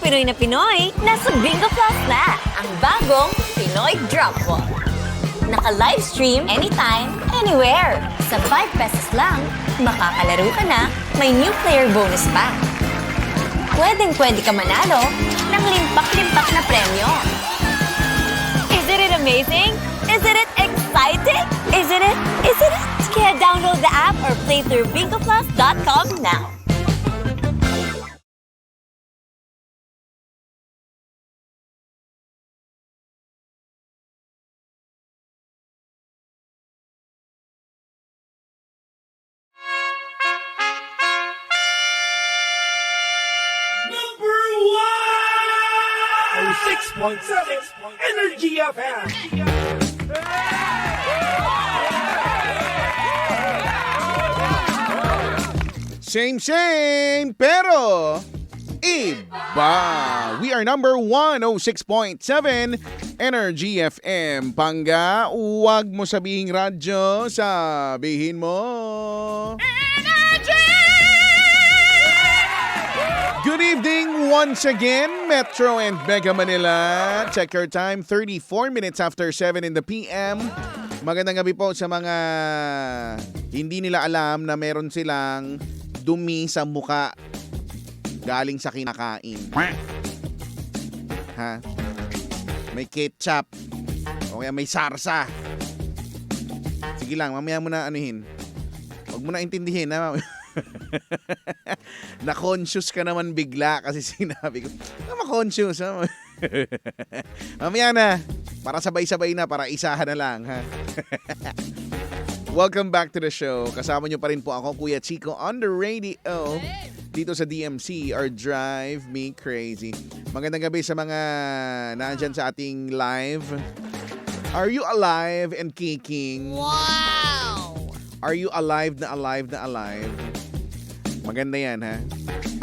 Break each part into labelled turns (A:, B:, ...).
A: Pinoy na Pinoy, nasa Bingo Plus na ang bagong Pinoy Drop Ball. Naka-livestream anytime, anywhere. Sa 5 pesos lang, makakalaro ka na, may new player bonus pa. Pwedeng-pwede ka manalo ng limpak-limpak na premyo. Isn't it amazing? Isn't it exciting? Isn't it? Isn't it? Kaya download the app or play through bingoplus.com now.
B: Number 6.7 Energy FM.
C: Same, pero iba. We are number 106.7 Energy FM. Pangga, huwag mo sabihing radyo, sabihin mo Good evening once again, Metro and Mega Manila. Check your time, 34 minutes after 7 in the PM. Magandang gabi po sa mga hindi nila alam na meron silang dumi sa muka galing sa kinakain. Ha? May ketchup. O kaya may sarsa. Sige lang, mamaya mo na anuhin. Huwag mo na intindihin, ha? Na-conscious ka naman bigla kasi sinabi ko, ma-conscious, ha? Mamaya na. Para sabay-sabay na, para isahan na lang, ha? Welcome back to the show. Kasama nyo pa rin po ako, Kuya Chico, on the radio. Dito sa DMC, or Drive Me Crazy. Magandang gabi sa mga nandyan sa ating live. Are you alive and kicking?
A: Wow!
C: Are you alive na alive na alive? Maganda yan, ha?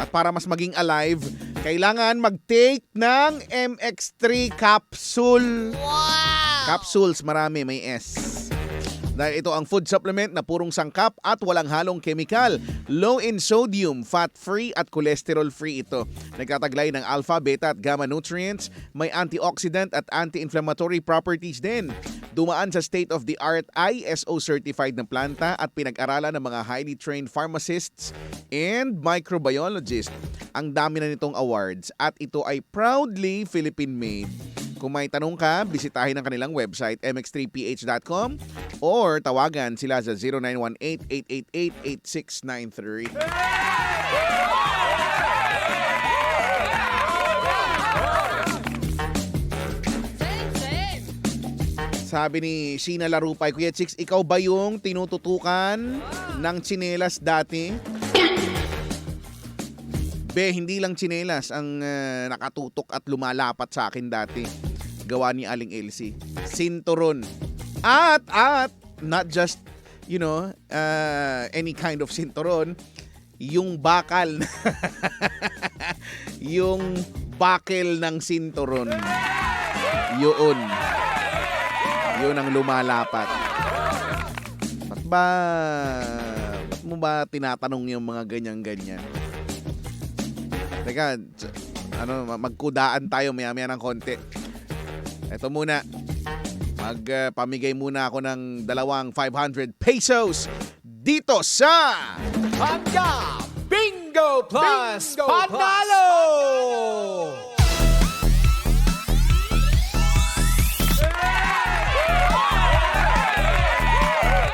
C: At para mas maging alive, kailangan mag-take ng MX3 capsule.
A: Wow!
C: Capsules, marami, may S. Dahil ito ang food supplement na purong sangkap at walang halong chemical. Low in sodium, fat-free at cholesterol-free ito. Nagkataglay ng alpha, beta at gamma nutrients. May antioxidant at anti-inflammatory properties din. Dumaan sa state-of-the-art ISO-certified na planta at pinag-aralan ng mga highly trained pharmacists and microbiologists. Ang dami na nitong awards at ito ay proudly Philippine-made. Kung may tanong ka, bisitahin ang kanilang website mx3ph.com or tawagan sila sa 0918-888-8693. Sabi ni Sheena Larupay, Kuya Chicks, ikaw ba yung tinututukan ng tsinelas dati? Be, hindi lang tsinelas ang nakatutok at lumalapat sa akin dati. Gawa ni Aling Elsie. Sinturon. At, not just, any kind of sinturon. Yung bakal. Yung bakel ng sinturon. Yun. Yun ang lumalapat. Ba't mo ba tinatanong yung mga ganyan-ganyan? Teka, magkudaan tayo maya-maya ng konti. Ito muna. Magpamigay muna ako ng 500 pesos dito sa
B: Pagka Bingo Plus Panalo!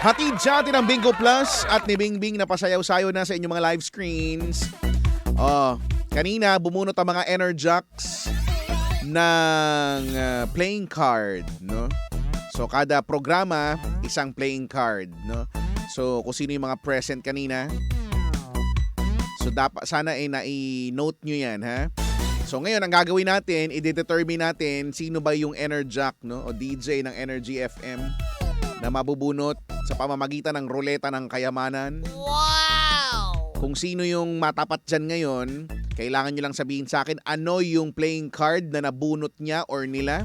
C: Hatid sa atin ang Bingo Plus at ni Bingbing na pasayaw-sayo na sa inyong mga live screens. Kanina bumunot ang mga Energix ng playing card, no? So kada programa, isang playing card, no? So kung sino yung mga present kanina, so dapat sana na-note nyo yan, ha? So ngayon ang gagawin natin, i-determine natin sino ba yung Energix, no? O DJ ng Energy FM na mabubunot sa pamamagitan ng ruleta ng kayamanan.
A: Wow!
C: Kung sino yung matapat dyan ngayon, kailangan nyo lang sabihin sa akin ano yung playing card na nabunot niya or nila.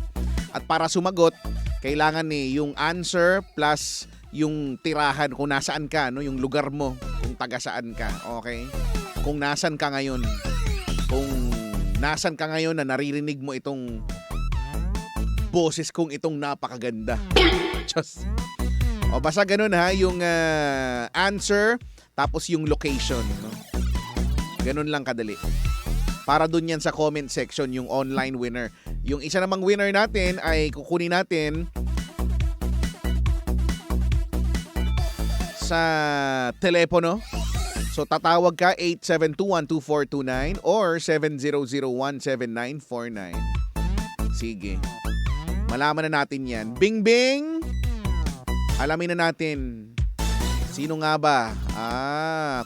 C: At para sumagot, kailangan yung answer plus yung tirahan kung nasaan ka, no? Yung lugar mo, kung taga saan ka, okay? Kung nasan ka ngayon, kung Nasan ka ngayon na naririnig mo itong boses kong itong napakaganda? Just. O basta ganun ha, yung answer tapos yung location. No? Ganun lang kadali. Para dun yan sa comment section, yung online winner. Yung isa namang winner natin ay kukunin natin sa telepono. So tatawag ka 872-12429 or 70017949. Sige. Malaman na natin yan. Bing Bing! Alamin na natin. Sino nga ba?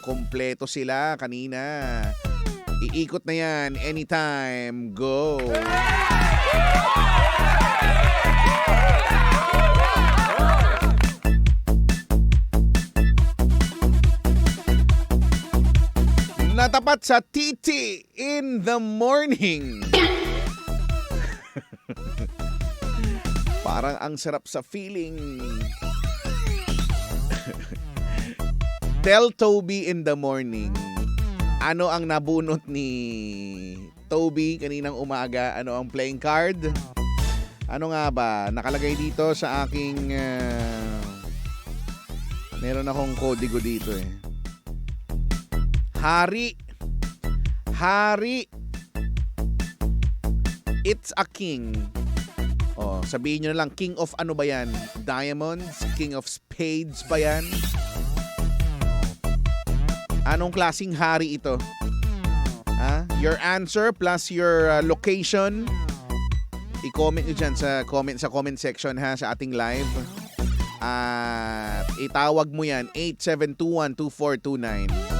C: Kompleto sila kanina. Iikot na yan anytime. Go! Natapat sa Titi in the morning. Parang ang sarap sa feeling. Tell Toby in the morning. Ano ang nabunot ni Toby kaninang umaga? Ano ang playing card? Ano nga ba? Nakalagay dito sa aking... meron akong kodigo dito eh. Hari. Hari. It's a king. Oh, sabihin nyo na lang, king of ano ba yan? Diamonds? King of spades ba yan? Anong klaseng hari ito? Your answer plus your location. I-comment nyo dyan sa comment section ha, sa ating live. At itawag mo yan, 872-12429.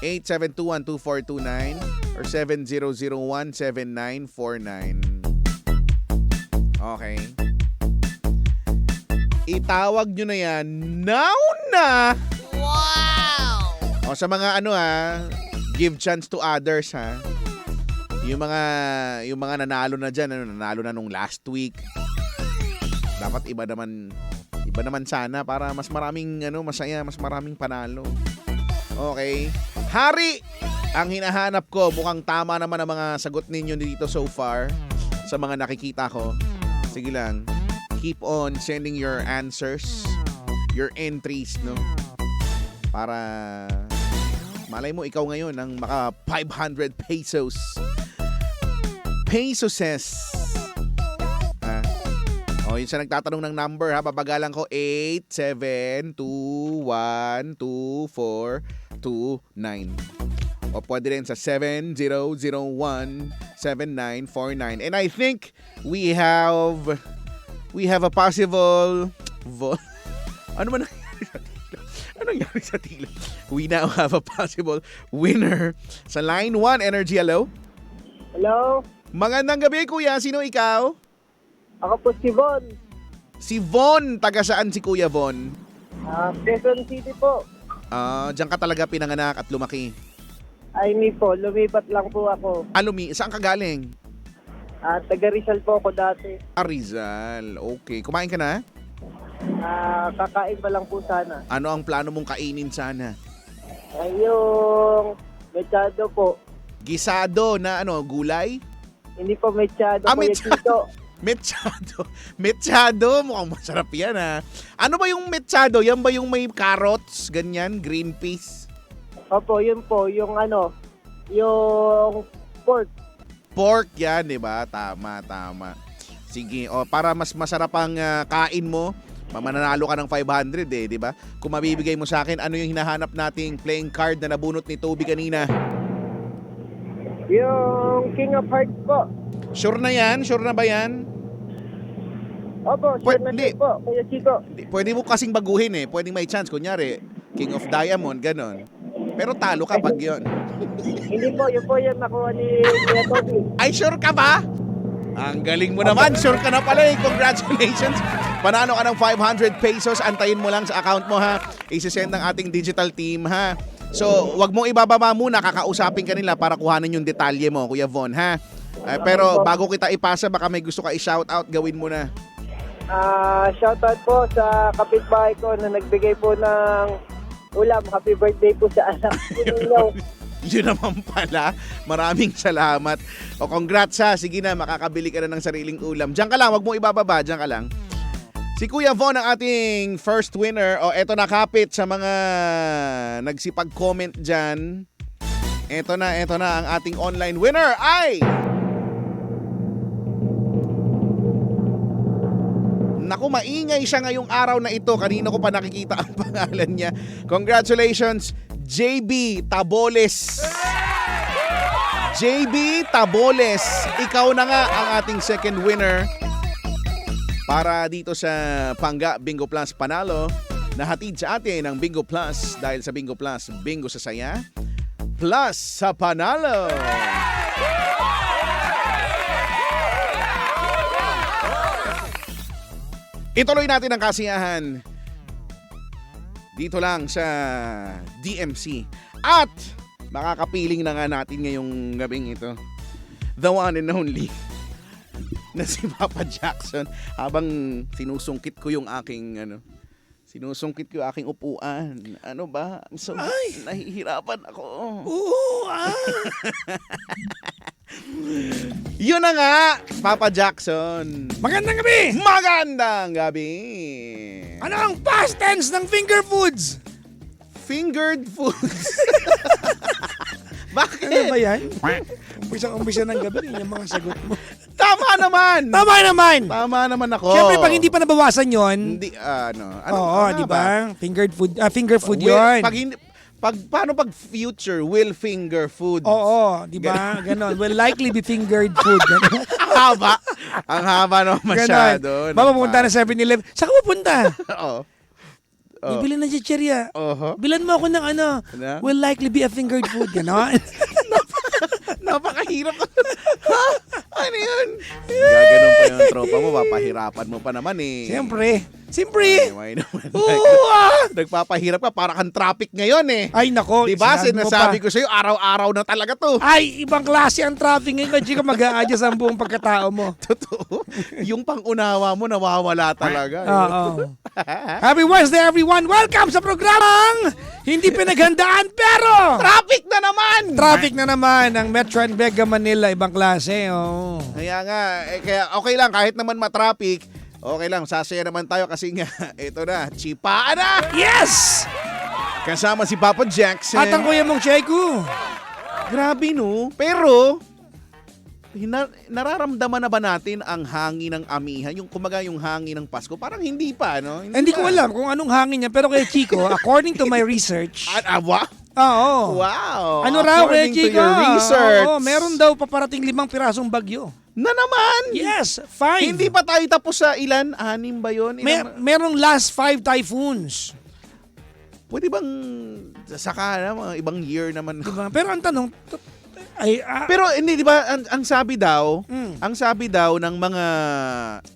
C: 872-12429 or 70017949. Okay. Itawag nyo na yan now na!
A: Wow!
C: O sa mga give chance to others ha. Yung mga nanalo na diyan, nanalo na nung last week. Dapat iba naman sana para mas maraming masaya, mas maraming panalo. Okay. Hari, ang hinahanap ko, mukhang tama naman ang mga sagot ninyo dito so far sa mga nakikita ko. Sige lang. Keep on sending your answers, your entries, no? Para malay mo ikaw ngayon ang maka 500 pesos. Pesoses. Yun sa nagtatanong ng number ha, papagalan ko 872-12429. O pwede rin sa 70017949. And I think we have a possible ano man nangyari sa tila? We now have a possible winner sa line 1 Energy. Hello?
D: Hello?
C: Magandang gabi kuya, sino ikaw?
D: Ako po si Von.
C: Si Von, taga saan si Kuya Von?
D: Quezon City po.
C: Diyan ka talaga pinanganak at lumaki.
D: Ay, hindi po. Lumipat lang po ako.
C: Saan ka galing?
D: Taga Rizal po ako dati.
C: Rizal. Okay. Kumain ka na?
D: Kakain pa lang po sana.
C: Ano ang plano mong kainin sana?
D: Ay, yung mechado po.
C: Gisado na gulay?
D: Hindi po mechado po yung
C: mechado.
D: tito.
C: Mechado. Mukhang masarap yan ha. Ano ba yung mechado? Yan ba yung may carrots? Ganyan? Green peas?
D: Opo, yun po. Yung yung pork.
C: Pork yan, di ba? Tama. Sige. Para mas masarap ang kain mo, mananalo ka ng 500 di ba? Kung mabibigay mo sa akin, ano yung hinahanap nating playing card na nabunot ni Toby kanina?
D: Yung King of Hearts po.
C: Sure na yan? Sure na ba yan?
D: Opo, sure na
C: Hindi.
D: po. Kuya Chico.
C: Pwede mo kasing baguhin eh. Pwedeng may chance. Kunyari, King of Diamond, ganon. Pero talo ka pag yun.
D: Hindi po, yun po yung nakuha ni Kuya Toby.
C: Ay, sure ka ba? Ang galing mo naman. Sure ka na pala eh. Congratulations. Panalo ka ng 500 pesos. Antayin mo lang sa account mo ha. Isisend ng ating digital team ha. So, wag mong ibababa muna. Kakausapin ka nila para kuhanin yung detalye mo, Kuya Von ha. Pero bago kita ipasa, baka may gusto ka i-shoutout, gawin mo na.
D: Shoutout po sa kapitbahay ko na nagbigay po ng ulam. Happy birthday po sa anak ko ninyo.
C: Yun naman pala. Maraming salamat. O congrats ha. Sige na, makakabili ka na ng sariling ulam. Diyan ka lang, wag mo ibababa. Diyan ka lang. Si Kuya Von ang ating first winner. O eto nakapit sa mga nagsipag-comment dyan. Eto na ang ating online winner ay... Naku, maingay siya ngayong araw na ito. Kanina ko pa nakikita ang pangalan niya. Congratulations, JB Taboles. JB Taboles, ikaw na nga ang ating second winner para dito sa Pangga Bingo Plus Panalo na hatid sa atin ng Bingo Plus dahil sa Bingo Plus, Bingo sa saya, plus sa panalo. Ituloy natin ang kasiyahan dito lang sa DMC. At makakapiling na nga natin ngayong gabing ito. The one and only na si Papa Jackson. Habang sinusungkit ko yung aking upuan. Ano ba? So, nahihirapan ako. Yun na nga, Papa Jackson.
B: Magandang gabi!
C: Magandang gabi!
B: Ano ang past tense ng finger foods?
C: Fingered foods. Bakit?
B: Ano ba yan? Umpisa ng gabi, yung mga sagot mo.
C: Tama naman! Tama naman ako.
B: Siyempre, pag hindi pa nabawasan yon,
C: Hindi, ano
B: oo,
C: nga
B: di
C: ba?
B: ba? Finger food yon.
C: Paano pag future will finger food?
B: Oo, di ba? Ganon. Will likely be fingered food. Ganon.
C: Ang haba. Ang haba naman masyado.
B: Mapapunta na 7-Eleven. Saan ka pupunta?
C: Oo.
B: Bibili na chicheria.
C: Oho.
B: Bilan mo ako ng ano.
C: Ano?
B: Will likely be a fingered food. Ganon.
C: Napakahirap. Ha? Ano yun? Gaganon pa yung tropa mo, papahirapan mo pa naman eh.
B: Siyempre.
C: Why naman?
B: Oo,
C: Nagpapahirap ka, para kang traffic ngayon eh.
B: Ay, nako.
C: Diba, sinasabi
B: pa.
C: ko sa'yo, araw-araw na talaga to.
B: Ay, ibang klase ang traffic ngayon. Kasi ka mag-a-adjust ang buong pagkatao mo.
C: Totoo. Yung pang-unawa mo, nawawala talaga.
B: Oo. Happy Wednesday, everyone. Welcome sa programang hindi pinaghandaan, pero
C: Traffic na naman!
B: traffic na naman ang Metro and Mega Manila. Ibang klase. Oh.
C: Kaya nga, kaya okay lang, kahit naman matraffic, okay lang, sasaya naman tayo kasi nga, ito na, chipaan na!
B: Yes!
C: Kasama si Papa Jackson.
B: At ang kuya mong Cheku.
C: Grabe no, pero nararamdaman na ba natin ang hangin ng amihan? Yung kumaga yung hangin ng Pasko? Parang hindi pa, no?
B: Hindi ko
C: pa.
B: alam kung anong hangin niya. Pero kaya Chico, according to my research, oo.
C: Wow!
B: Ano raw kaya
C: According to
B: Chico?
C: your research.
B: Oo, meron daw paparating 5 pirasong bagyo.
C: Na naman!
B: Yes, 5.
C: Hindi pa tayo tapos sa ilan? 6 ba yun?
B: Merong last 5 typhoons.
C: Pwede bang saka na, mga ibang year naman?
B: Diba? Pero ang tanong,
C: Pero hindi, di ba, ang sabi daw,
B: Mm.
C: ang sabi daw ng mga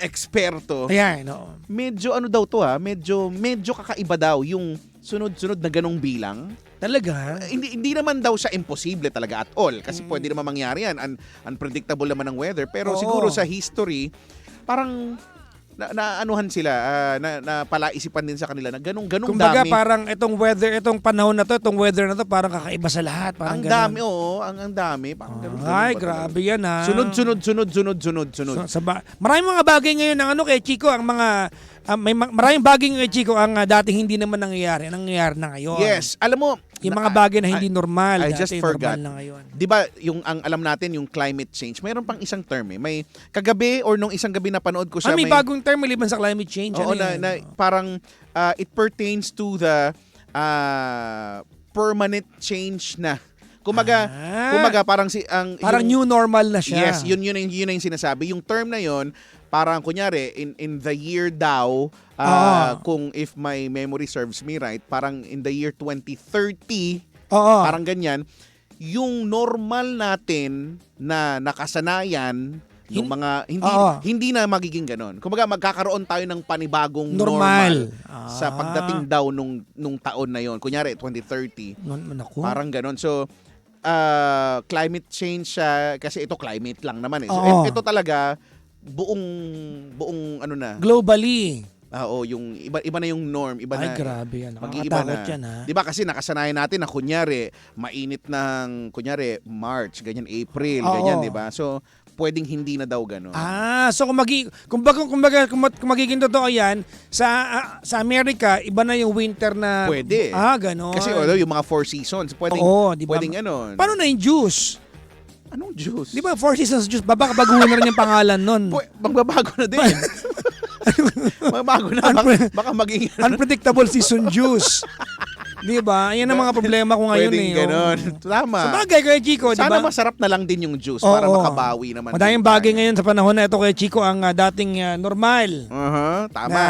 C: eksperto,
B: ayan, oo.
C: medyo ano daw to medyo kakaiba daw yung sunod-sunod na ganong bilang.
B: Talaga?
C: Hindi naman daw siya imposible talaga at all kasi pwede naman mangyari yan. Unpredictable naman ang weather. Pero
B: Oo.
C: siguro sa history, parang naanuhan sila, na palaisipan din sa kanila na ganong
B: Kumbaga
C: dami.
B: parang itong panahon na to, itong weather na to, parang kakaiba sa lahat. Parang
C: Ang
B: ganun.
C: dami, oo. Ang dami. Parang ganun
B: Ay,
C: ba
B: grabe yan ha.
C: Sunod.
B: Maraming mga bagay ngayon ng kay Chico, ang mga maraming bagay ngayon kay Chico ang dating hindi naman nangyayari na ngayon.
C: Yes. Alam mo,
B: Yung mga bagay na hindi normal.
C: I just
B: dati
C: forgot.
B: normal na ngayon.
C: Di ba, yung ang alam natin, yung climate change, mayroon pang isang term eh. May kagabi or nung isang gabi na panood ko siya.
B: May bagong term maliban sa climate change.
C: Oo,
B: Ano yan?
C: na parang it pertains to the permanent change na. Kumaga parang
B: Parang new normal na siya.
C: Yes, yun yung sinasabi. Yung term na yun, parang kunyari in the year daw, kung if my memory serves me right, parang in the year 2030,
B: Oo.
C: parang ganyan, yung normal natin na nakasanayan, yung mga hindi na magiging ganon. Kumbaga magkakaroon tayo ng panibagong normal sa pagdating daw nung taon na yon. Kunyari 2030.
B: Naku.
C: Parang ganon. So climate change siya kasi ito climate lang naman eh. So
B: Oo.
C: ito talaga buong ano na.
B: Globally.
C: Oo, yung iba na yung norm, iba
B: Ay,
C: na.
B: grabe yan.
C: Mag-iiba
B: Nakakatakot
C: na.
B: yan, ha?
C: 'Di ba kasi nakasanayan natin na kunyari mainit ng kunyari March, ganyan April,
B: Oo.
C: ganyan 'di ba? So pwedeng hindi na daw gano'n.
B: So kung magiging totoo yan, sa Amerika, iba na yung winter na...
C: Pwede.
B: Ganon.
C: Kasi yung mga four seasons, pwedeng
B: Oo, di ba?
C: pwedeng ano.
B: Paano na yung juice?
C: Anong juice?
B: Di ba, Four Seasons juice? Babaguhin na rin yung pangalan nun.
C: Magbabago na din. Magbabago na. Baka maging
B: Unpredictable season juice. Di ba? Ayan ang mga problema ko ngayon
C: pwedeng ganon. Tama.
B: Sabagay kay Chico, di
C: Sana
B: ba?
C: masarap na lang din yung juice para
B: Oo.
C: makabawi naman.
B: Madaming
C: din
B: bagay
C: tayo.
B: ngayon sa panahon na ito kay Chico ang dating normal.
C: Tama.
B: Na,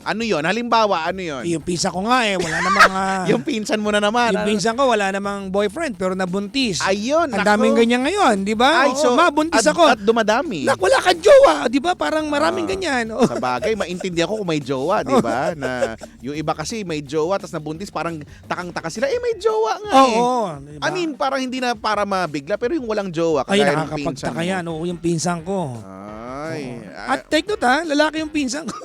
C: Ano yon? Halimbawa, ano yon?
B: yung pinsan ko nga wala namang...
C: Yung pinsan mo na naman.
B: yung pinsan ko wala namang boyfriend pero nabuntis.
C: Ayun,
B: Ang
C: nako.
B: daming ganyan ngayon, di ba?
C: Ay, so,
B: mabuntis
C: at,
B: ako.
C: At dumadami.
B: Nak, wala kang jowa, di ba? Parang maraming ganyan.
C: Sa bagay, maintindihan ko kung may jowa, di ba? Na yung iba kasi may jowa, tapos nabuntis, parang takang-taka sila, may jowa nga eh.
B: Oo, di ba?
C: I mean, parang hindi na para mabigla, pero yung walang jowa,
B: Ay,
C: kagaya ng pinsan
B: nakakapagtaka
C: mo.
B: yan. Oo, yung pinsan ko.
C: Ay,
B: At take note lalaki yung pinsan ko.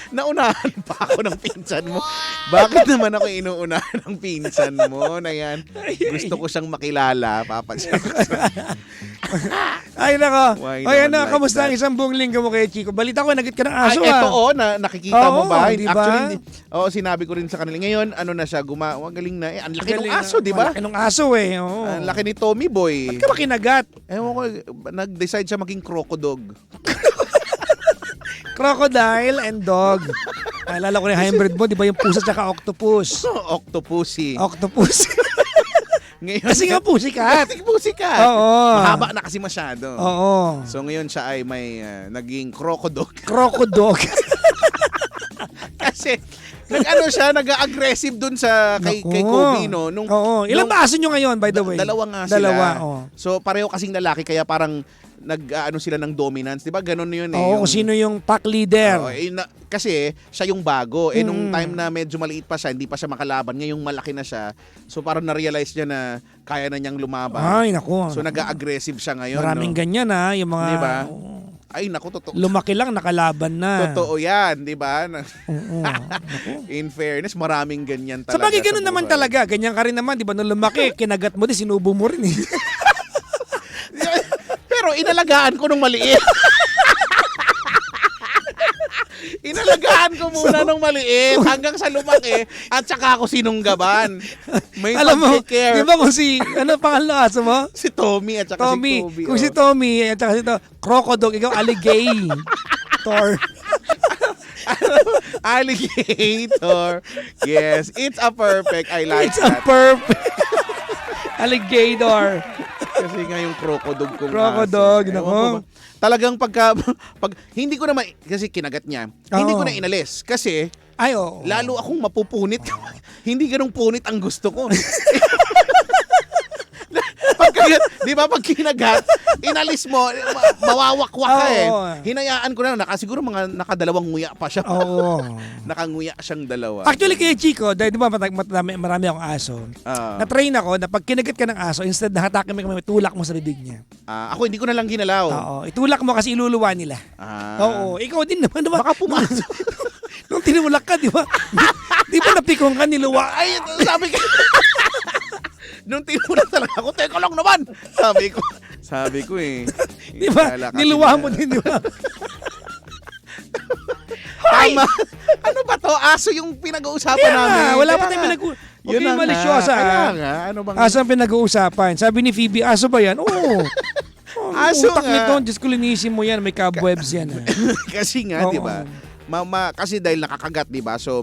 C: naunahan pa ako ng pinsan mo. Bakit naman ako inuunahan ng pinsan mo na yan? Gusto ko siyang makilala, Papa Jackson.
B: Ay, nako.
C: Why
B: Ay,
C: naman like
B: kamusta ang
C: that?
B: isang buong linggo mo kay Chico? Balita ko, nagit ka ng aso
C: Ay, eto nakikita mo
B: Oo,
C: ba?
B: di ba?
C: Actually, sinabi ko rin sa kanila. Ngayon, ano na siya, galing na. Ang laki ng
B: Galing,
C: aso, di ba?
B: Laki ng aso Oo.
C: Ang laki ni Tommy Boy.
B: Ba't ka ba kinagat?
C: Ewan ko, nag-decide siya maging crocodog.
B: Crocodile and dog. Alala ko na yung hybrid mo, di ba yung pusa tsaka octopus?
C: Octopussy.
B: Octopus.
C: Ngayon,
B: Kasi nga pusikat.
C: Kasi pusikat.
B: Oo.
C: Mahaba na kasi masyado.
B: Oo.
C: So ngayon siya ay may naging crocodog.
B: Crocodog.
C: Kasi nag-aggressive dun sa kay Kobe, no?
B: Ilan ba aso nyo ngayon, by the way?
C: Dalawa nga sila.
B: Dalawa,
C: So pareho kasing lalaki kaya parang sila ng dominance, 'di ba? Ganon 'yun eh.
B: Oo, kung sino yung pack leader.
C: Kasi siya yung bago. Nung time na medyo maliit pa siya, hindi pa siya makalaban. Ngayong malaki na siya. So parang na-realize niya na kaya na niyang lumaban.
B: Ay, naku.
C: So nag-aggressive siya ngayon.
B: Maraming ganyan yung mga...
C: Di ba? Ay, naku, totoo.
B: Lumaki lang, nakalaban na.
C: Totoo yan, di ba?
B: Oo.
C: In fairness, maraming ganyan
B: Sa
C: talaga.
B: bagay, ganun
C: sa
B: naman
C: buhay.
B: talaga. Ganyan ka rin naman, di ba? Nung lumaki, kinagat mo din, sinubo mo rin.
C: Pero inalagaan ko nung maliit. Inalagaan ko muna nung maliit hanggang sa lumaki at saka ako sinunggaban. May
B: Alam mo,
C: pag-care.
B: di ba kung ano pangalan ng aso mo?
C: Si Tommy at saka
B: Tommy.
C: si Toby.
B: Kung si Tommy, at saka si Crocodile, ikaw alligator.
C: Alligator. Yes, it's a perfect. I like
B: It's a
C: that.
B: perfect alligator.
C: Kasi nga yung crocodile kong
B: Crocodile,
C: aso.
B: nako.
C: Ewan ko ba, talagang pag hindi ko na kasi kinagat niya, hindi ko na inalis kasi
B: Ay, oo.
C: lalo akong mapupunit. Hindi ganung punit ang gusto ko. Di ba pag kinagat, inalis mo, mawawakwak ka eh.
B: Oo.
C: Hinayaan ko na, siguro mga nakadalawang nguya pa siya.
B: Oo.
C: Nakanguya siyang dalawa.
B: Actually, kay Chico, dahil di ba marami akong aso,
C: Ah.
B: na-train ako na pag kinagat ka ng aso, instead na hatakin mo, tulak mo sa bibig niya.
C: Ako hindi ko na lang ginalaw.
B: Oo. Itulak mo kasi iluluwa nila.
C: Ah.
B: Oo. Ikaw din naman. Diba?
C: Baka pumasok.
B: Nung tinulak ka, di ba? Di ba napikong ka, niluwa?
C: Ay, sabi ko. Nung tinulak talaga ako, teka lang naman. Sabi ko eh.
B: Di ba?
C: Kala kasi
B: Niluwa
C: na-
B: mo din, di ba?
C: Tama. Ano ba to? Aso yung pinag-uusapan
B: Kaya
C: namin.
B: nga, wala
C: Kaya
B: pa tayong
C: nga.
B: pinag-uusapan. Huwag
C: Yun
B: kayong
C: na
B: malisyosa,
C: nga. Kaya
B: ha?
C: nga. Ano bang...
B: Aso ang pinag-uusapan. Sabi ni Phoebe, aso ba yan? Oo.
C: Aso
B: utak
C: nga.
B: nito, Diyos ko linisin mo yan. May cobwebs yan. Ha?
C: Kasi nga,
B: Oo.
C: di ba? Kasi dahil nakakagat, di ba? So,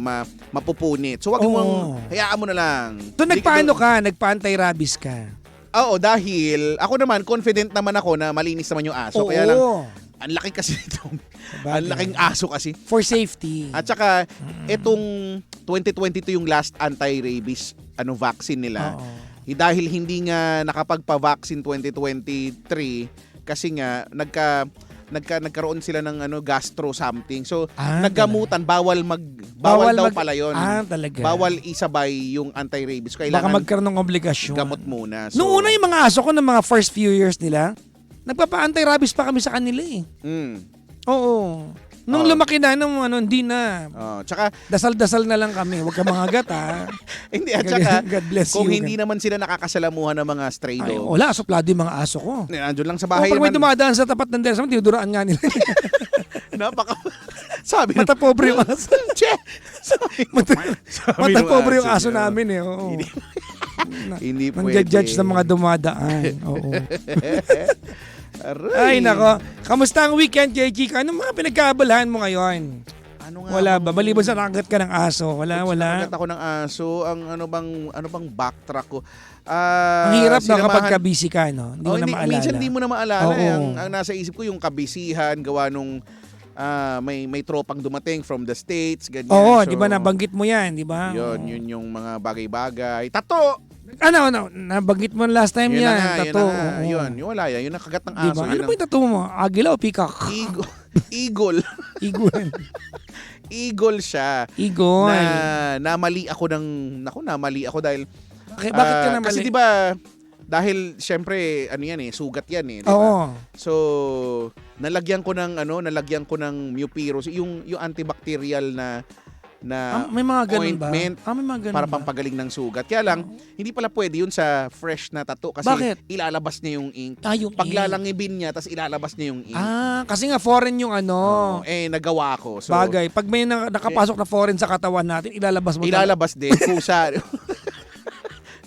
C: mapupunit. So, wag
B: Oo.
C: mong, hayaan mo na lang.
B: So,
C: Hindi
B: nagpaano ka? Nagpa-anti-rabies ka?
C: Oo, dahil ako naman, confident naman ako na malinis naman yung aso.
B: Oo.
C: Kaya lang, ang laki kasi nito.
B: Sabagay.
C: Ang laking aso kasi.
B: For safety.
C: At saka, itong 2022 yung last anti-rabies vaccine nila.
B: Oo.
C: Dahil hindi nga nakapagpa-vaccine 2023 kasi nga nagkaroon sila ng gastro something. So naggamutan bawal daw
B: mag-
C: pala yon.
B: talaga.
C: Bawal isabay yung anti-rabies.
B: Baka
C: Kailangan
B: magkaroon ng obligasyon.
C: gamot muna. So,
B: Noong una yung mga aso ko ng mga first few years nila, nagpapa-anti-rabies pa kami sa kanila eh. Oo. Nung
C: Oo.
B: lumaki na, nung hindi na.
C: Tsaka,
B: Dasal-dasal na lang kami. Huwag ka mga gat, ha?
C: hindi, at saka,
B: God bless
C: kung
B: you.
C: hindi naman sila nakakasalamuhan ng mga stray
B: Ay,
C: dogs,
B: wala, suplado yung mga aso ko.
C: andun lang sa
B: Pag
C: bahay
B: may
C: naman.
B: dumadaan sa tapat ng desk, tinuduraan nga nila.
C: Napaka... Sabi
B: Mata pobre yung aso.
C: Che! Sabi
B: Mata
C: nung
B: pobre yung aso
C: niya,
B: namin eh. Oo.
C: Hindi pwede.
B: Nang-judge ng mga dumadaan. Oo.
C: Aray.
B: Ay, nako. Kamusta ang weekend, kay Chico? Anong mga pinagkaabalahan mo ngayon?
C: Ano nga
B: Wala
C: bang-
B: ba? Maliban sa nakagat ka ng aso. Wala.
C: Nakagat ako ng aso. Ang ano bang backtrack ko?
B: Ang hirap na kapag
C: sinamahan-
B: busy ka, no? Hindi mo na maalala.
C: Minsan hindi mo na maalala.
B: Oo.
C: Ang nasa isip ko yung kabisihan, gawa nung may tropang dumating from the States, ganyan.
B: Oo,
C: So,
B: di ba nabanggit mo yan, di ba?
C: Yun yung mga bagay-bagay. Tato!
B: Ano, nabanggit mo last time
C: Yun
B: yan.
C: na nga,
B: Tato.
C: Yun, yung wala yan. Yung nakagat ng
B: Di
C: aso.
B: ba?
C: Yun
B: Ano
C: ang-
B: po yung tattoo mo? Agila o peacock?
C: Eagle.
B: Eagle.
C: Eagle siya.
B: Eagle.
C: Namali ako dahil
B: Bakit ka namali?
C: kasi 'di ba dahil syempre ano yan sugat yan di ba?
B: Oo.
C: So nalagyan ko ng Mupirus, yung antibacterial na
B: May mga ganun ba?
C: ointment
B: May mga ganun
C: para
B: ba?
C: pampagaling ng sugat. Kaya lang hindi pala pwede yun sa fresh na tattoo kasi
B: Bakit?
C: ilalabas niya yung ink.
B: Yung ink.
C: Paglalangibin niya tapos ilalabas niya yung ink.
B: Kasi nga foreign yung
C: Nagawa ko. So
B: bagay. Pag may nakapasok na foreign sa katawan natin, ilalabas mo.
C: ilalabas din kusa.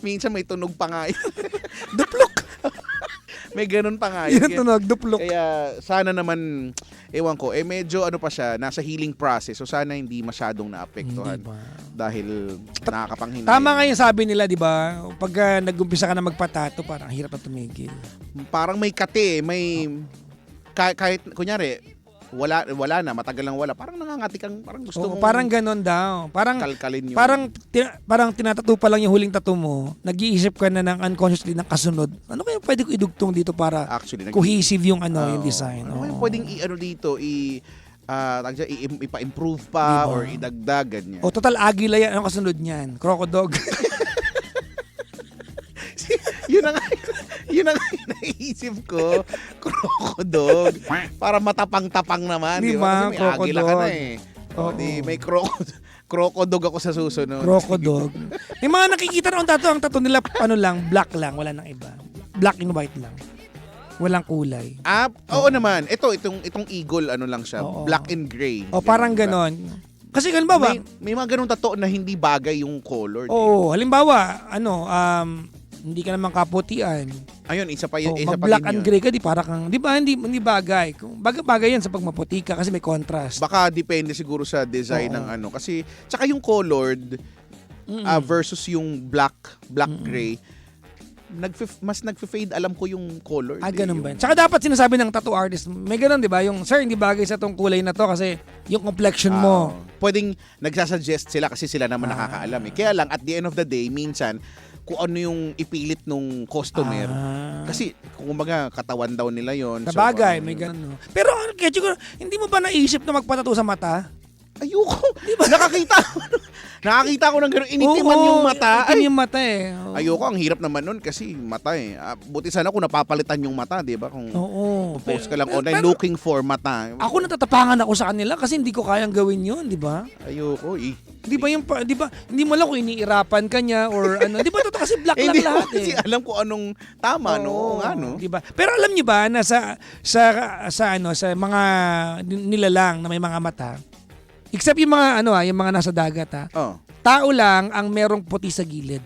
C: Minsan may tunog pa nga.
B: Duplok.
C: May ganun pa nga.
B: Yan ang tunog, duplok.
C: Kaya sana naman, ewan ko, medyo ano pa siya, nasa healing process. So sana hindi masyadong naapektuhan.
B: Hindi ba?
C: Dahil nakakapanghinayang.
B: Tama nga yung sabi nila, di ba? Pag nag-umpisa ka na magpatato, parang hirap na tumigil.
C: Parang may kate, kahit kunyari, wala na, matagal lang wala. Parang nangangati kang, parang gusto
B: Oo,
C: mong
B: parang ganun daw. Parang
C: kalkalin yung...
B: parang tinatato pa lang yung huling tattoo mo, nag-iisip ka na ng unconsciously ng kasunod. Ano kaya pwede ko idugtong dito para
C: Actually,
B: cohesive yung yung
C: Oo.
B: design?
C: Ano kaya
B: Oo.
C: pwedeng ipa-improve pa
B: Diba?
C: or idagdag, ganyan.
B: O total agila yan. Ano kasunod niyan? Crocodog.
C: Yun na nga yung naisip ko. Krokodog. Para matapang-tapang naman.
B: Di
C: Di
B: ba?
C: ba? Kasi may agila ka na
B: Krokodog.
C: eh.
B: Oo.
C: May krokodog ako sa susunod.
B: Crocodog. May mga nakikita na ang tattoo nila, black lang, wala nang iba. Black and white lang. Walang kulay.
C: Oo naman. Itong eagle, ano lang siya.
B: Oo.
C: Black and gray.
B: O parang
C: Ganun ba?
B: ganon. Kasi ganun ba?
C: May mga ganun tattoo na hindi bagay yung color.
B: Oo, halimbawa, hindi ka naman kaputian.
C: Ayun, isa pa
B: Mag-black
C: din
B: and
C: yun.
B: gray ka, di para kang, di ba, hindi bagay. Bagay yan sa pagmaputi ka kasi may contrast.
C: Baka depende siguro sa design
B: Oo.
C: ng kasi tsaka yung colored versus yung black gray mas nagfe-fade alam ko yung color.
B: Ganun ba? Tsaka dapat sinasabi ng tattoo artist, may ganun, di ba? Yung, sir, hindi bagay sa tong kulay na to kasi yung complexion mo.
C: Pwedeng nagsasuggest sila kasi sila naman nakakaalam eh. Kaya lang at the end of the day minsan kung ano yung ipilit nung customer. Kasi kung kumbaga katawan daw nila yon.
B: Sabagay, may ganun. No? Pero, hindi mo ba naisip na magpatato sa mata?
C: Ayoko. Diba? Nakakita ko ng gano'n. Initiman yung mata.
B: Itim yung mata eh.
C: Ayoko, ang hirap naman nun kasi mata eh. Buti sana kung napapalitan yung mata, di ba? Kung post ka lang online looking for mata.
B: Ako natatapangan ako sa kanila kasi hindi ko kayang gawin yun, di ba?
C: Ayoko eh.
B: Di ba hindi mo lang kung iniirapan ka niya or ano. Di ba totoo kasi black lang
C: Hindi ko
B: lahat
C: kasi
B: eh.
C: alam ko anong tama, no? Ano?
B: Di ba? Pero alam niyo ba na sa mga nilalang na may mga mata, except yung mga yung mga nasa dagat tao lang ang merong puti sa gilid.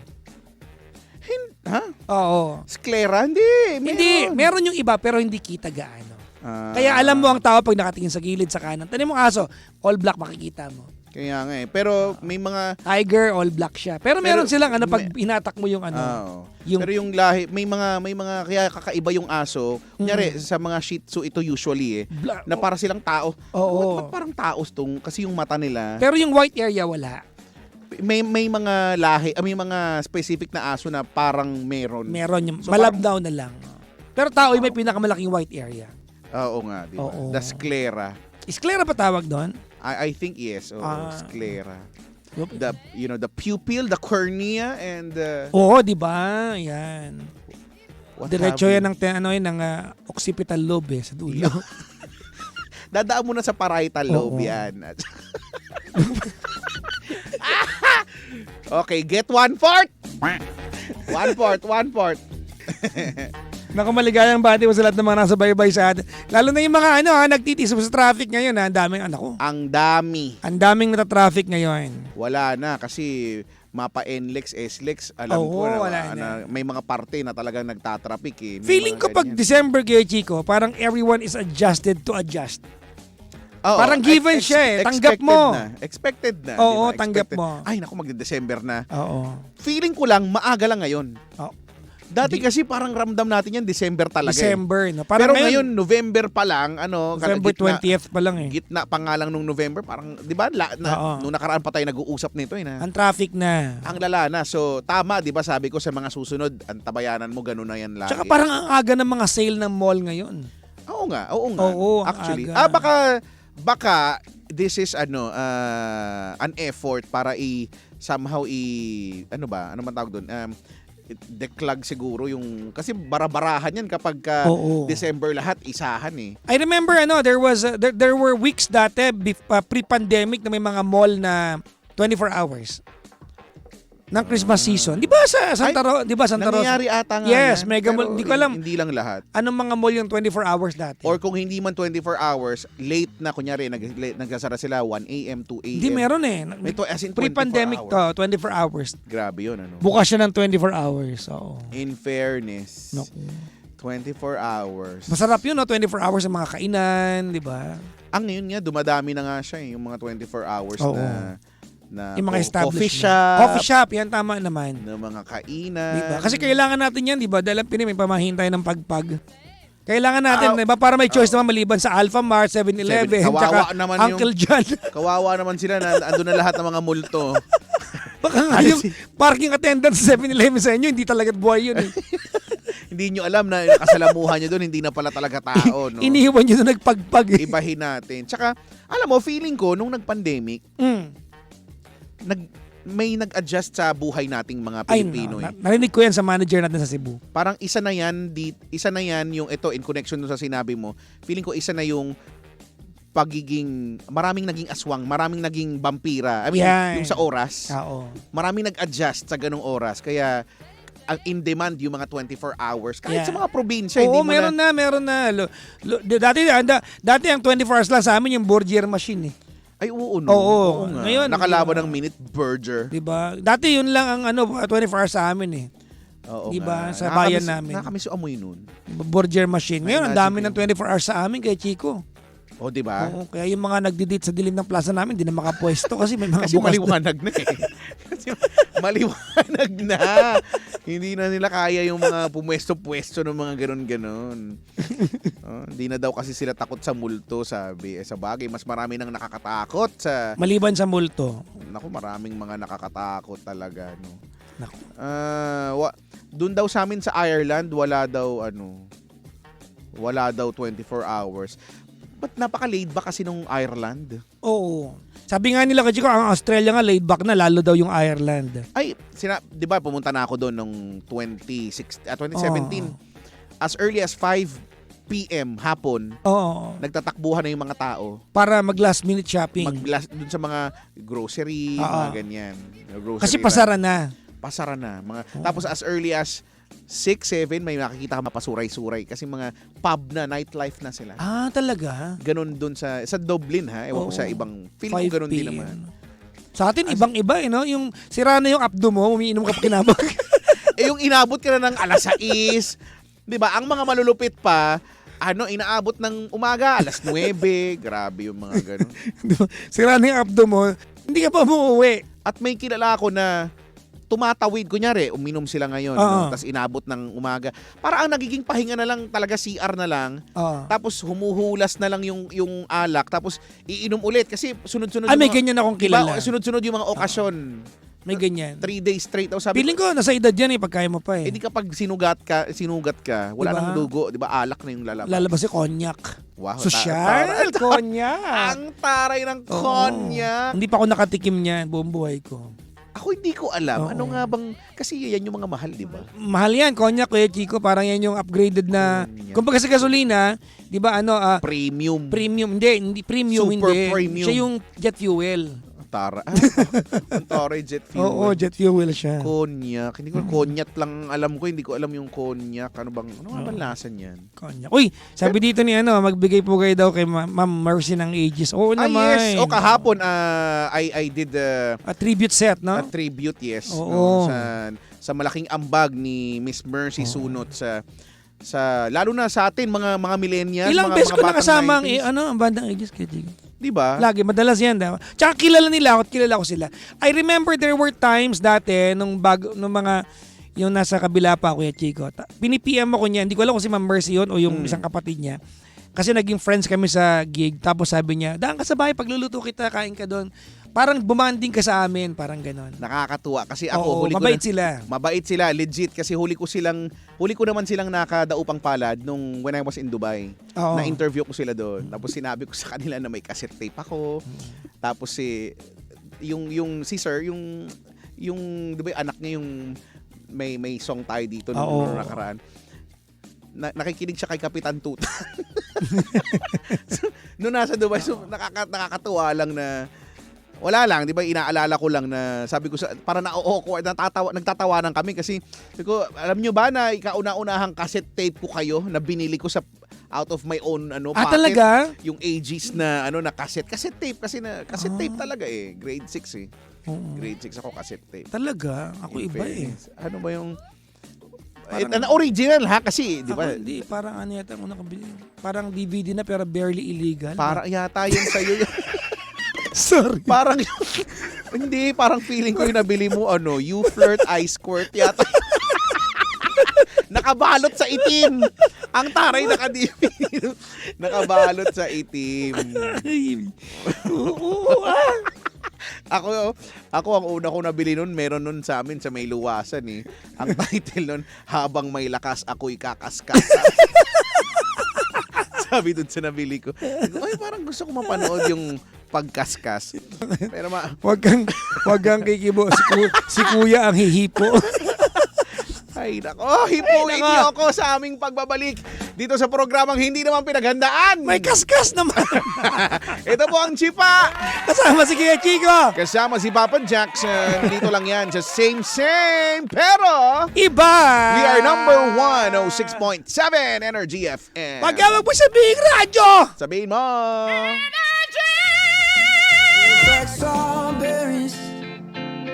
C: Ha?
B: Oo.
C: Sclera? Hindi.
B: Meron yung iba pero hindi kita gaano. Kaya alam mo ang tao pag nakatingin sa gilid sa kanan. Tanim mo aso, all black makikita mo.
C: Kaya nga eh. Pero may mga...
B: Tiger, all black siya. Pero meron silang pag hinatak mo yung
C: Pero yung lahi, may mga kaya kakaiba yung aso. Kunyari, sa mga Shih Tzu, ito usually na para silang tao.
B: Oo.
C: Ba't parang taos tong? Kasi yung mata nila.
B: Pero yung white area, wala.
C: May mga lahi, may mga specific na aso na parang meron.
B: Meron yung
C: So,
B: malabnaw na lang. Pero tao may pinakamalaking white area.
C: Oo nga, di ba?
B: Oo.
C: The sclera.
B: Sclera pa tawag doon?
C: I think yes. Sclera.
B: Yup.
C: The pupil, the cornea, and
B: Oo, di ba? Yan.
C: what
B: Diretso
C: have
B: yan ng occipital lobe sa dulo.
C: Dadaan mo na sa parietal lobe
B: Oo.
C: yan. Okay, get 1/4. 1/4.
B: Naku, maligayang bati mo sa lahat ng mga nasa baybay sa atin. Lalo na yung mga nagtitis sa traffic ngayon. Ang daming anak ko.
C: Ang dami.
B: Ang daming nata-traffic ngayon.
C: Wala na kasi mapa NLEX, SLEX, alam
B: Oo,
C: ko na,
B: wala na.
C: may mga parte na talagang nagtatraffic eh. May
B: Feeling
C: mga
B: ko pag
C: ganyan.
B: December kay Chico, parang everyone is adjusted to adjust.
C: Oo,
B: parang given siya eh. Tanggap mo.
C: Expected na.
B: Oo,
C: di ba?
B: tanggap
C: Expected.
B: mo.
C: Ay, naku, magde-December na.
B: Oo.
C: Feeling ko lang, maaga lang ngayon.
B: Oh.
C: Dati kasi parang ramdam natin yan, December talaga
B: December. No?
C: eh.
B: Parang
C: Pero ngayon, November pa lang,
B: November 20th pa lang eh.
C: Gitna pa nga lang nung November, parang, di ba,
B: Oo.
C: nung nakaraan pa tayo nag-uusap nito eh na.
B: Ang traffic na.
C: Ang lala na. So, tama, di ba, sabi ko sa mga susunod, ang tabayanan mo, ganun na yan lagi.
B: Tsaka parang ang aga ng mga sale ng mall ngayon.
C: Oo nga.
B: Oo, ang
C: Actually.
B: aga.
C: Baka this is an effort para somehow ano man tawag doon? Declag siguro yung kasi barabarahan yan kapag
B: Oo.
C: December lahat isahan eh.
B: I remember there were weeks dati pre-pandemic na may mga mall na 24 hours ng Christmas season. Di ba sa Santa Rosa? Di ba Santa Rosa?
C: Nangyayari ata nga
B: Yes,
C: yan,
B: mega
C: pero
B: mall. Hindi ko alam
C: Hindi lang lahat.
B: anong mga mall yung 24 hours dati.
C: Or kung hindi man 24 hours, late na kunyari nagsasara sila 1 AM, 2 AM.
B: Hindi meron eh.
C: Ito as in 24
B: Pre-pandemic
C: hours.
B: to, 24 hours.
C: Grabe yun ano.
B: Bukas siya ng 24 hours. Oo.
C: In fairness.
B: Naku.
C: 24 hours.
B: Masarap yun, no? 24 hours sa mga kainan, di ba?
C: Ang ngayon nga, dumadami na nga siya yung mga 24 hours
B: Oo.
C: na
B: Yung mga
C: coffee
B: establishment.
C: shop,
B: Coffee shop, yan tama naman.
C: na mga kainan.
B: Diba? Kasi kailangan natin yan, di ba? Dahil may pamahin tayo ng pagpag. Kailangan natin, di ba? Para may choice naman maliban sa Alpha Mart, 7-Eleven,
C: Kawawa
B: tsaka
C: naman
B: Uncle John.
C: Kawawa naman sila na andun na lahat ng mga multo.
B: Baka nga yung parking attendant sa 7-Eleven sa inyo, hindi talaga buhay yun eh.
C: Hindi nyo alam na kasalamuhan nyo doon, hindi na pala talaga tao. No?
B: Inihiwan nyo doon nagpagpag eh.
C: Ibahin natin. Tsaka, alam mo, feeling ko, nung nag-pandemic, may nag-adjust sa buhay nating mga
B: Ay,
C: Pilipino.
B: no. Narinig ko yan sa manager natin sa Cebu.
C: Parang isa na yan yung ito in connection dun sa sinabi mo. Feeling ko isa na yung maraming naging aswang, maraming naging vampira. I mean,
B: Yan.
C: yung sa oras.
B: Oo.
C: Maraming nag-adjust sa ganung oras. Kaya ang in demand yung mga 24 hours. Kahit
B: Yeah.
C: sa mga probinsya,
B: Oo,
C: hindi mo
B: meron na. Dati ang 24 hours lang sa amin yung Borgier machine eh.
C: Ay, oo, no.
B: Oo.
C: nga.
B: Ngayon,
C: nakalaban
B: di ba?
C: ng minute burger.
B: Diba? Dati yun lang ang 24 hours sa amin eh.
C: Oo
B: Diba?
C: nga.
B: Sa bayan namin.
C: Nakakamiss yung amoy nun.
B: Borgier machine. Ngayon, ang dami ng
C: Imagine
B: 24 hours sa amin kay Chico.
C: O, di ba?
B: Oo, kaya yung mga nagdidate sa dilim ng plaza namin, hindi na makapwesto kasi may mga
C: Kasi
B: bukas na.
C: maliwanag na eh. Kasi maliwanag na. Hindi na nila kaya yung mga pumwesto-pwesto ng mga ganon-ganon. Hindi na daw kasi sila takot sa multo, sabi. Sa bagay, mas marami nang nakakatakot sa...
B: Maliban sa multo.
C: Naku, maraming mga nakakatakot talaga. No?
B: Naku.
C: Doon daw sa amin sa Ireland, wala daw 24 hours. Ba't napaka-laid back kasi nung Ireland?
B: Oo. Sabi nga nila kasi ang Australia nga laid back na, lalo daw yung Ireland.
C: Ay, di ba pumunta na ako doon nung 2017.
B: Oh.
C: As early as 5 p.m. hapon,
B: Oo.
C: nagtatakbuhan na yung mga tao.
B: Para mag last minute shopping.
C: Doon sa mga grocery,
B: Oo.
C: mga ganyan. Grocery
B: Kasi pasara na.
C: Pasara na. Tapos as early as 6, 7, may makikita ka mapasuray-suray. Kasi mga pub na, nightlife na sila.
B: Ah, talaga?
C: Ganon doon sa Dublin ha. Ewan ko sa ibang, feeling ko ganon din naman.
B: Sa atin, ibang-iba eh, no? Yung sira na yung abdo mo, umiinom ka pa kinabang.
C: Yung inabot ka na ng alas 6, di ba? Ang mga malulupit pa, inaabot ng umaga, alas 9. Grabe yung mga ganon.
B: Diba? Sira na yung abdo mo, hindi ka pa umuwi.
C: At may kilala ako na tumatawid, kunyari, uminom sila ngayon, no? Tapos inabot ng umaga. Para ang nagiging pahinga na lang, talaga CR na lang. Tapos humuhulas na lang yung alak, tapos iinom ulit kasi sunod-sunod.
B: May ganyan akong kilala.
C: Diba, sunod-sunod yung mga okasyon.
B: May ganyan.
C: 3 days straight. Sabi
B: Feeling ko, nasa edad yan eh, pagkaya mo pa eh.
C: di kapag sinugat ka, wala
B: Diba?
C: nang dugo, di ba? Alak na yung lalabas.
B: Lalabas si konyak.
C: Wow,
B: Sosyal, konyak.
C: Ang taray ng
B: Oo.
C: konyak.
B: Hindi pa ako nakatikim niyan buong buhay ko.
C: Ako hindi ko alam.
B: Oo.
C: Ano nga bang, kasi yan yung mga mahal, di ba?
B: Mahal yan, konyak Kuya Chico, parang yan yung upgraded na,
C: Konyak.
B: kumbaga sa gasolina, di ba
C: Premium.
B: premium, hindi premium,
C: Super
B: hindi.
C: premium.
B: Siya yung jet fuel.
C: Tara. Ang tore, jet fuel.
B: Oo, jet fuel siya.
C: Konyak. Hindi ko, konyat lang alam ko. Hindi ko alam yung konyak. Ano nga bang lasa niyan?
B: Konyak. Uy, sabi dito ni magbigay po kayo daw kay Ma'am Mercy ng Aegis. Oo naman.
C: Yes. O kahapon, I did
B: A tribute set, no?
C: a tribute, yes.
B: Oo.
C: No, sa malaking ambag ni Miss Mercy Sunot sa lalo na sa atin mga millennials,
B: Ilang
C: mga
B: beses ko
C: batang
B: nakasama ang
C: 90s.
B: ang bandang Aegis kay Chico.
C: Di ba?
B: Lagi, madalas yan. Diba? Tsaka kilala nila ako at kilala ko sila. I remember there were times dati nung mga yung nasa kabila pa Kuya Chico. Pini-PM ako niya. Hindi ko alam kung si Ma'am Mercy yun o yung isang kapatid niya. Kasi naging friends kami sa gig. Tapos sabi niya, daan ka sa bahay, pagluluto kita, kain ka doon. Parang bumanding ka sa amin. Parang ganon.
C: Nakakatuwa kasi ako
B: Oo,
C: huli ko
B: mabait
C: na-
B: sila.
C: Mabait sila, legit kasi huli ko naman silang nakadaupang palad nung when I was in Dubai.
B: Oo.
C: Na-interview ko sila doon. Tapos sinabi ko sa kanila na may cassette tape ako. Tapos yung si Sir, yung di ba yung anak niya yung may song tayo dito
B: Oo.
C: nung nakaraan. Nakikinig siya kay Kapitan Tuta. Nung nasa Dubai, so nakakatuwa lang na wala lang, 'di ba? Inaalala ko lang na sabi ko para na-awkward, nagtatawanan kami kasi sabi ko, alam niyo ba na ikauna-unahang cassette tape ko kayo na binili ko sa out of my own pocket.
B: Talaga?
C: Yung ages na na cassette tape kasi cassette tape talaga grade 6
B: Oo.
C: Grade 6 ako cassette tape.
B: Talaga? Ako
C: In
B: iba eh.
C: fairness. Ano ba yung
B: Parang-
C: original ha kasi, 'di
B: Ako
C: ba?
B: hindi, parang yata ako nakabili. Parang DVD na pero barely illegal.
C: Para yata yun sa iyo.
B: Sorry.
C: Parang hindi, parang feeling ko yung nabili mo You Flirt Ice Squirt yata. Nakabalot sa itim. Ang taray naka-DVD. Nakabalot sa itim.
B: Oo.
C: Ako ang una ko nabili nun, meron nun sa amin sa may luwasan eh. Ang title nun, Habang May Lakas Ako'y Kakaskas. Sabi dun sa nabili ko. Ay, parang gusto ko mapanood yung pagkaskas. Pero
B: Wag kang kikibo. Si kuya ang hihipo.
C: ay nako, hipuin niyo ako sa aming pagbabalik dito sa programang hindi naman pinaghandaan.
B: May kaskas naman.
C: Ito po ang Chipa.
B: Kasama si Kuya Chico.
C: Kasama si Papa Jackson. Dito lang yan sa same pero
B: Iba.
C: we are number 106.7 Energy FM.
B: Pagkawag mo sabihin radyo.
C: Sabihin mo.
E: Like strawberries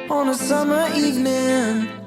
E: on a summer evening.